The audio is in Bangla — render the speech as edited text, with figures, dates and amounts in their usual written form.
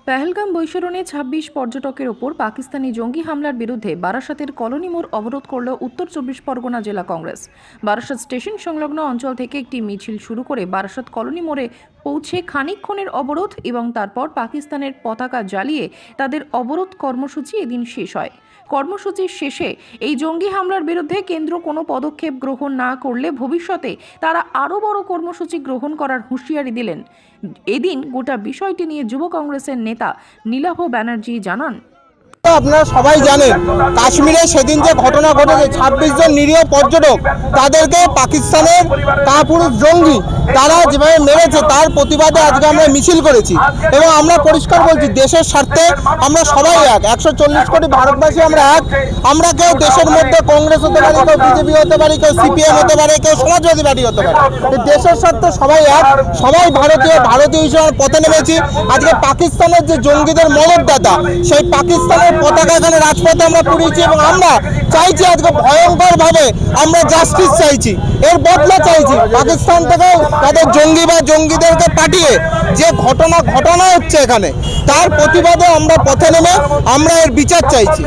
পেহেলগাম বৈশরণে ২৬ পর্যটকের ওপর পাকিস্তানি জঙ্গি হামলার বিরুদ্ধে বারাসাতের কলোনি মোড় অবরোধ করল উত্তর ২৪ পরগনা জেলা কংগ্রেস। বারাসাত স্টেশন সংলগ্ন অঞ্চল থেকে একটি মিছিল শুরু করে বারাসাত কলোনি মোড়ে পৌঁছে খানিকক্ষণের অবরোধ এবং তারপর পাকিস্তানের পতাকা জ্বালিয়ে তাদের অবরোধ কর্মসূচি এদিন শেষ হয়। কর্মসূচির শেষে এই জঙ্গি হামলার বিরুদ্ধে কেন্দ্র কোনো পদক্ষেপ গ্রহণ না করলে ভবিষ্যতে তারা আরও বড় কর্মসূচি গ্রহণ করার হুঁশিয়ারি দিলেন। এদিন গোটা বিষয়টি নিয়ে যুব কংগ্রেসের নেতা নীলাভ ব্যানার্জি জানান, আপনারা সবাই জানেন কাশ্মীরে সেদিন যে ঘটনা ঘটেছে ২৬ জন নিরীহ পর্যটক তাদেরকে পাকিস্তানের কাপুরুষ জঙ্গি তারা যেভাবে মেরেছে তার প্রতিবাদে আজকে আমরা মিছিল করেছি এবং আমরা পরিষ্কার বলছি দেশের স্বার্থে আমরা সবাই এক ১৪০ কোটি ভারতবাসী আমরা এক। আমরা কেউ দেশের মধ্যে কংগ্রেস হতে পারি, কেউ বিজেপি হতে পারি, কেউ সিপিএম হতে পারে, কেউ সমাজবাদী পার্টি হতে পারে। দেশের স্বার্থে সবাই এক, সবাই ভারতীয় হিসেবে পথে নেমেছি। আজকে পাকিস্তানের যে জঙ্গিদের মদতদাতা সেই পাকিস্তানের পতাকা এখানে রাজপথে আমরা পুড়িয়েছি এবং আমরা চাইছি আজকে ভয়ঙ্কর ভাবে আমরা জাস্টিস চাইছি, এর বদলা চাইছি। পাকিস্তান থেকে তাদের জঙ্গি বা জঙ্গিদেরকে পাঠিয়ে যে ঘটনা হচ্ছে এখানে তার প্রতিবাদে আমরা পথে নেমে আমরা এর বিচার চাইছি।